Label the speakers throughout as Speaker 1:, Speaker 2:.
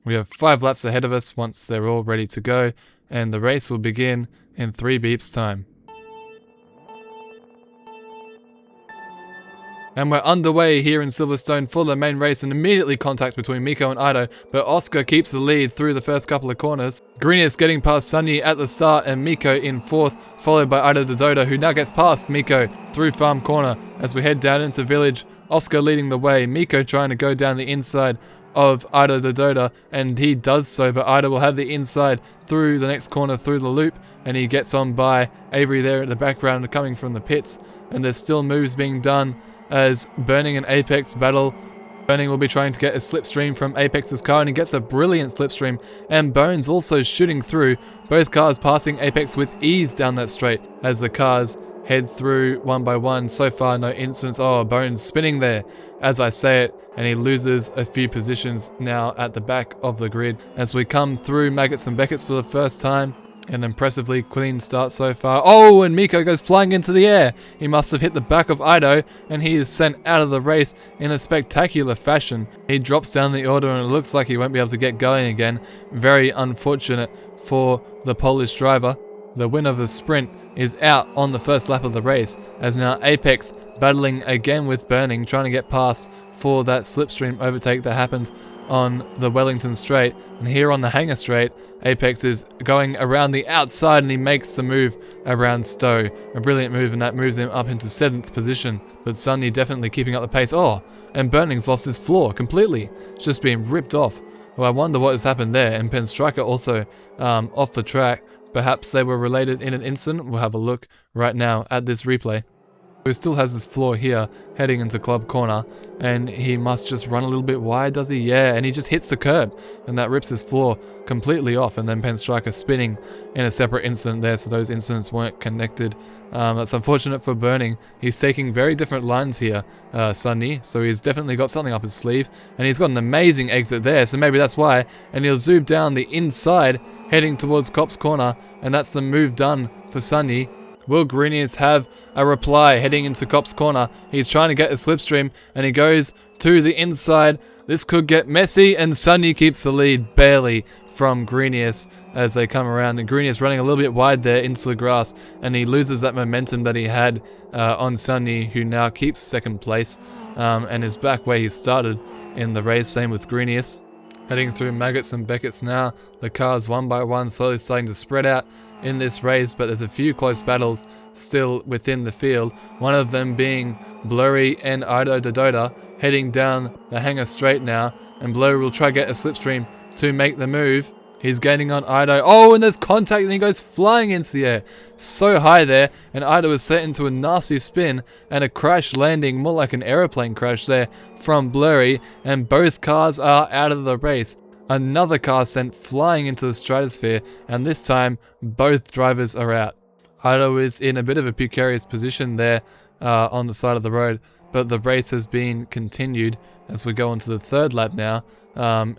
Speaker 1: We have 5 laps ahead of us once they're all ready to go, and the race will begin in 3 beeps time. And we're underway here in Silverstone for the main race, and immediately contact between Mikko and Ido, but Oscar keeps the lead through the first couple of corners. Greenius getting past Sanyi at the start, and Mikko in 4th, followed by Ido Dododa, who now gets past Mikko through Farm Corner as we head down into Village. Oscar leading the way, Mikko trying to go down the inside of Ido Dododa, and he does so, but Ido will have the inside through the next corner through the loop, and he gets on by Avery there at the background coming from the pits, and there's still moves being done as Burning and Apex battle. Burning will be trying to get a slipstream from Apex's car, and he gets a brilliant slipstream, and Bones also shooting through, both cars passing Apex with ease down that straight as the cars head through one by one. So far no incidents. Oh, Bones spinning there as I say it, and he loses a few positions now at the back of the grid as we come through Maggots and Beckett's for the first time. An impressively clean start so far. Oh, and Mikko goes flying into the air. He must have hit the back of Ido, and he is sent out of the race in a spectacular fashion. He drops down the order, and it looks like he won't be able to get going again. Very unfortunate for the Polish driver. The winner of the sprint is out on the first lap of the race, as now Apex battling again with Burning, trying to get past for that slipstream overtake that happened on the Wellington straight. And here on the Hangar straight, Apex is going around the outside, and he makes the move around Stowe. A brilliant move, and that moves him up into 7th position. But Sanyi definitely keeping up the pace. Oh, and Burning's lost his floor completely. It's just being ripped off. Well, I wonder what has happened there. And Penstriker also off the track. Perhaps they were related in an incident. We'll have a look right now at this replay. He still has his floor here heading into Club Corner, and he must just run a little bit wide, does he? Yeah, and he just hits the curb, and that rips his floor completely off, and then Penstriker spinning in a separate incident there, so those incidents weren't connected. That's unfortunate for Burning. He's taking very different lines here, Sanyi, so he's definitely got something up his sleeve, and he's got an amazing exit there, so maybe that's why, and he'll zoom down the inside heading towards Copse Corner, and that's the move done for Sanyi. Will Greenius have a reply heading into Copse Corner? He's trying to get a slipstream, and he goes to the inside. This could get messy, and Sanyi keeps the lead barely from Greenius as they come around. And Greenius running a little bit wide there into the grass, and he loses that momentum that he had on Sanyi, who now keeps 2nd place and is back where he started in the race. Same with Greenius. Heading through Maggots and Beckett's now. The cars one by one slowly starting to spread out in this race, but there's a few close battles still within the field. One of them being Blurry and Ido Dododa heading down the Hangar straight now, and Blurry will try to get a slipstream to make the move. He's gaining on Ido. Oh, and there's contact, and he goes flying into the air. So high there, and Ido is set into a nasty spin and a crash landing, more like an aeroplane crash there from Blurry, and both cars are out of the race. Another car sent flying into the stratosphere, and this time both drivers are out. Ido is in a bit of a precarious position there on the side of the road, but the race has been continued as we go into the 3rd lap now,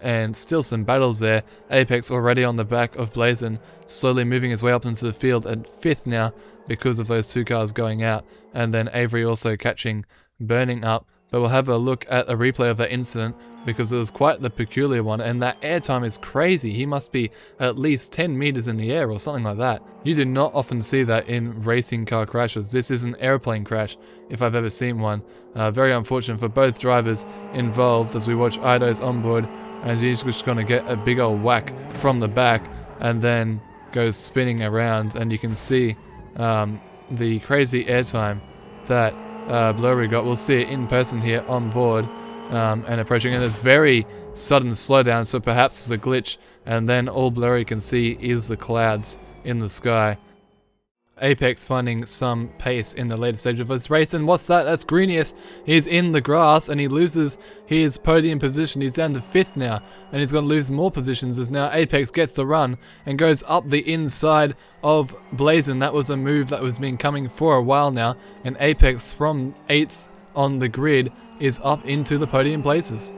Speaker 1: and still some battles there. Apex already on the back of Blazon, slowly moving his way up into the field at 5th now because of those 2 cars going out, and then Avery also catching Burning up. But we'll have a look at a replay of that incident because it was quite the peculiar one, and that airtime is crazy. He must be at least 10 meters in the air or something like that. You do not often see that in racing car crashes. This is an airplane crash if I've ever seen one. Very unfortunate for both drivers involved as we watch Ido's onboard, as he's just going to get a big old whack from the back and then goes spinning around, and you can see the crazy airtime that Blurry got. We'll see it in person here on board and approaching, and there's very sudden slowdown, so perhaps it's a glitch, and then all Blurry can see is the clouds in the sky. Apex finding some pace in the later stage of this race, and what's that? That's Greenius. He's in the grass, and he loses his podium position. He's down to 5th now, and he's going to lose more positions as now Apex gets the run and goes up the inside of Blazon. That was a move that was been coming for a while now, and Apex from 8th on the grid is up into the podium places.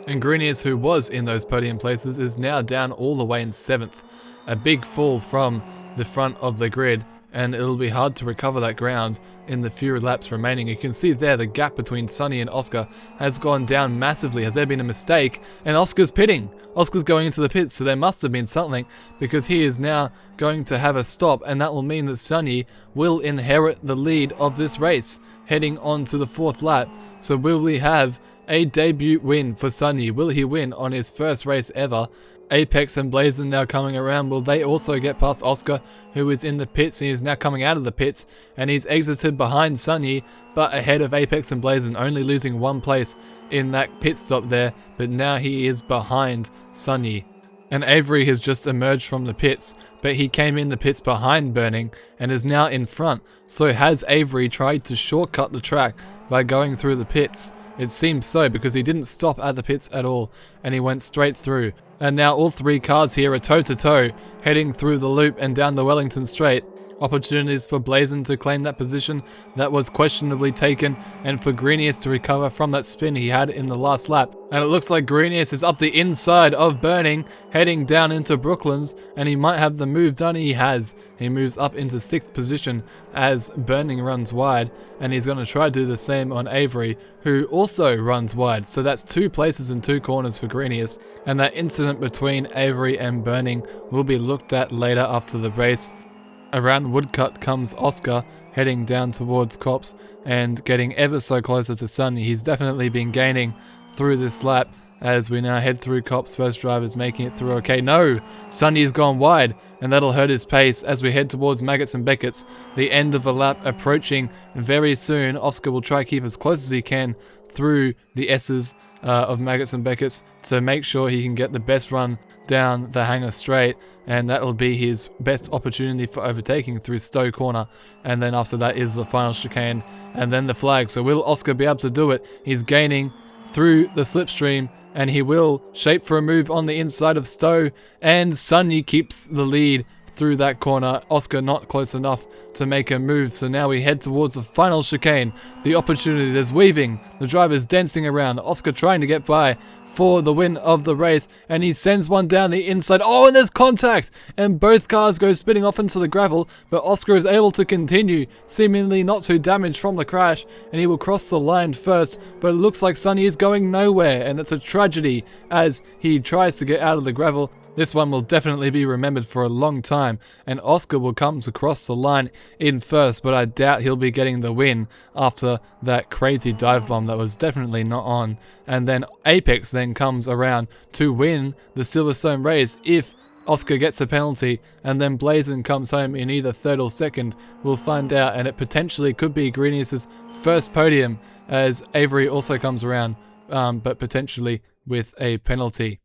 Speaker 1: And Greenius, who was in those podium places, is now down all the way in 7th. A big fall from the front of the grid, and it'll be hard to recover that ground in the few laps remaining. You can see there the gap between Sanyi and Oscar has gone down massively. Has there been a mistake? And Oscar's pitting. Oscar's going into the pits, so there must have been something, because he is now going to have a stop, and that will mean that Sanyi will inherit the lead of this race heading on to the 4th lap. So will we have a debut win for Sanyi? Will he win on his first race ever? Apex and Blazin now coming around. Will they also get past Oscar, who is in the pits? He is now coming out of the pits, and he's exited behind Sanyi, but ahead of Apex and Blazin, only losing 1 place in that pit stop there, but now he is behind Sanyi. And Avery has just emerged from the pits, but he came in the pits behind Burning and is now in front. So has Avery tried to shortcut the track by going through the pits? It seems so, because he didn't stop at the pits at all, and he went straight through. And now all 3 cars here are toe-to-toe, heading through the loop and down the Wellington Straight. Opportunities for Blazin to claim that position that was questionably taken, and for Greenius to recover from that spin he had in the last lap. And it looks like Greenius is up the inside of Burning, heading down into Brooklands, and he might have the move done. He has. He moves up into 6th position as Burning runs wide, and he's going to try to do the same on Avery, who also runs wide. So that's 2 places and 2 corners for Greenius, and that incident between Avery and Burning will be looked at later after the race. Around Woodcut comes Oscar, heading down towards Cops and getting ever so closer to Sanyi. He's definitely been gaining through this lap as we now head through Cops. First drivers making it through okay. No, Sanyi's gone wide, and that'll hurt his pace as we head towards Maggots and Beckett's. The end of the lap approaching very soon. Oscar will try to keep as close as he can through the S's of Maggots and Beckett's to make sure he can get the best run down the Hangar Straight, and that'll be his best opportunity for overtaking through Stowe Corner. And then after that is the final chicane and then the flag. So will Oscar be able to do it? He's gaining through the slipstream, and he will shape for a move on the inside of Stowe, and Sanyi keeps the lead through that corner. Oscar not close enough to make a move, so now we head towards the final chicane. The opportunity, there's weaving, the driver's dancing around, Oscar trying to get by for the win of the race, and he sends one down the inside. Oh, and there's contact, and both cars go spinning off into the gravel, but Oscar is able to continue, seemingly not too damaged from the crash, and he will cross the line first, but it looks like Sanyi is going nowhere, and it's a tragedy as he tries to get out of the gravel. This one will definitely be remembered for a long time, and Oscar will come to cross the line in first, but I doubt he'll be getting the win after that crazy dive bomb that was definitely not on. And then Apex then comes around to win the Silverstone race if Oscar gets a penalty, and then Blazin comes home in either 3rd or 2nd. We'll find out, and it potentially could be Greenius' first podium as Avery also comes around, but potentially with a penalty.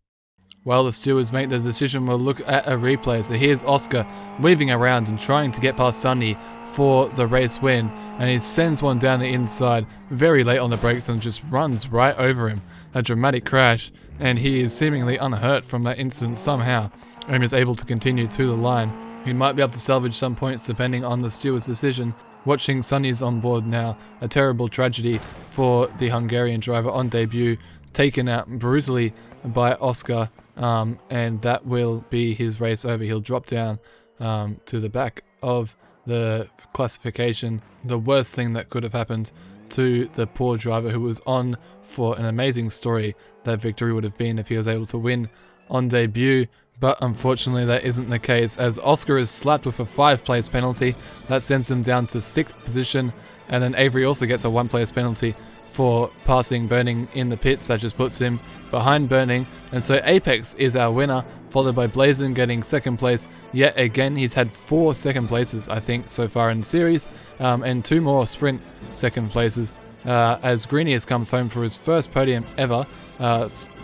Speaker 1: While the stewards make the decision, we'll look at a replay. So here's Oscar weaving around and trying to get past Sanyi for the race win, and he sends one down the inside very late on the brakes and just runs right over him. A dramatic crash, and he is seemingly unhurt from that incident somehow, and is able to continue to the line. He might be able to salvage some points depending on the steward's decision. Watching Sanyi's on board now, a terrible tragedy for the Hungarian driver on debut, taken out brutally by Oscar. And that will be his race over. He'll drop down to the back of the classification. The worst thing that could have happened to the poor driver who was on for an amazing story. That victory would have been if he was able to win on debut, but unfortunately that isn't the case, as Oscar is slapped with a 5-place penalty. That sends him down to 6th position, and then Avery also gets a 1-place penalty for passing Burning in the pits. That just puts him behind Burning, and so Apex is our winner, followed by Blazin getting 2nd place. Yet again, he's had 4 2nd places I think so far in the series, and 2 more sprint 2nd places, as Greenius comes home for his first podium ever,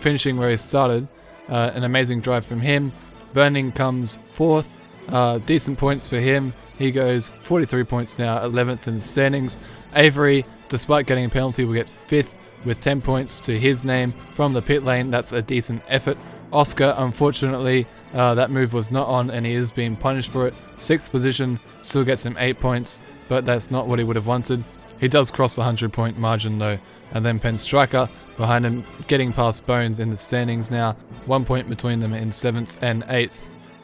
Speaker 1: finishing where he started. An amazing drive from him. Burning comes 4th, decent points for him. He goes 43 points now, 11th in the standings. Avery, despite getting a penalty, will get 5th with 10 points to his name from the pit lane. That's a decent effort. Oscar, unfortunately, that move was not on, and he is being punished for it. 6th position, still gets him 8 points, but that's not what he would have wanted. He does cross the 100-point margin though. And then Penn Striker behind him, getting past Bones in the standings now. 1 point between them in 7th and 8th.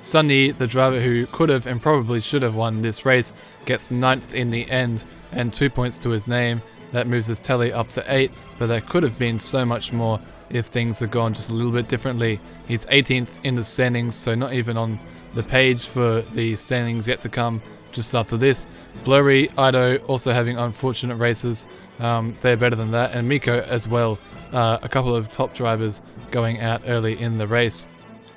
Speaker 1: Sanyi, the driver who could have and probably should have won this race, gets 9th in the end and 2 points to his name. That moves his tally up to 8, but that could have been so much more if things had gone just a little bit differently. He's 18th in the standings, so not even on the page for the standings yet to come just after this. Blurry, Ido also having unfortunate races. They're better than that, and Miko as well. A couple of top drivers going out early in the race.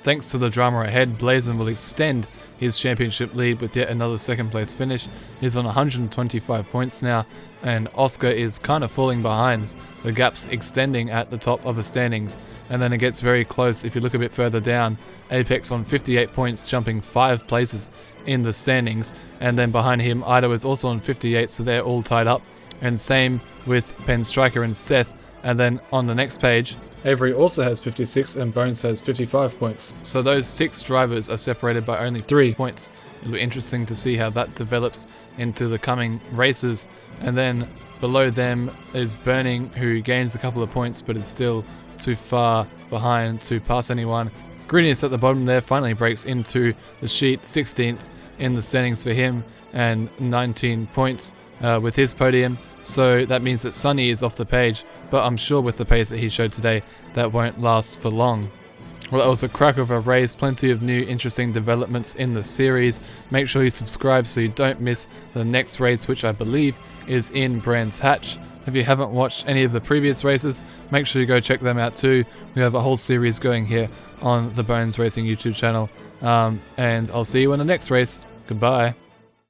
Speaker 1: Thanks to the drama ahead, Blazon will extend his championship lead with yet another second place finish. He's on 125 points now, and Oscar is kind of falling behind. The gap's extending at the top of the standings, and then it gets very close if you look a bit further down. Apex on 58 points, jumping 5 places in the standings, and then behind him Ido is also on 58, so they're all tied up, and same with Pen Striker and Seth. And then on the next page, Avery also has 56 and Bones has 55 points. So those 6 drivers are separated by only 3 points. It'll be interesting to see how that develops into the coming races. And then below them is Burning, who gains a couple of points but is still too far behind to pass anyone. Greeniest at the bottom there finally breaks into the sheet, 16th in the standings for him and 19 points with his podium. So that means that Sanyi is off the page, but I'm sure with the pace that he showed today, that won't last for long. Well, that was a crack of a race, plenty of new interesting developments in the series. Make sure you subscribe so you don't miss the next race, which I believe is in Brands Hatch. If you haven't watched any of the previous races, make sure you go check them out too. We have a whole series going here on the Bones Racing YouTube channel. And I'll see you in the next race. Goodbye.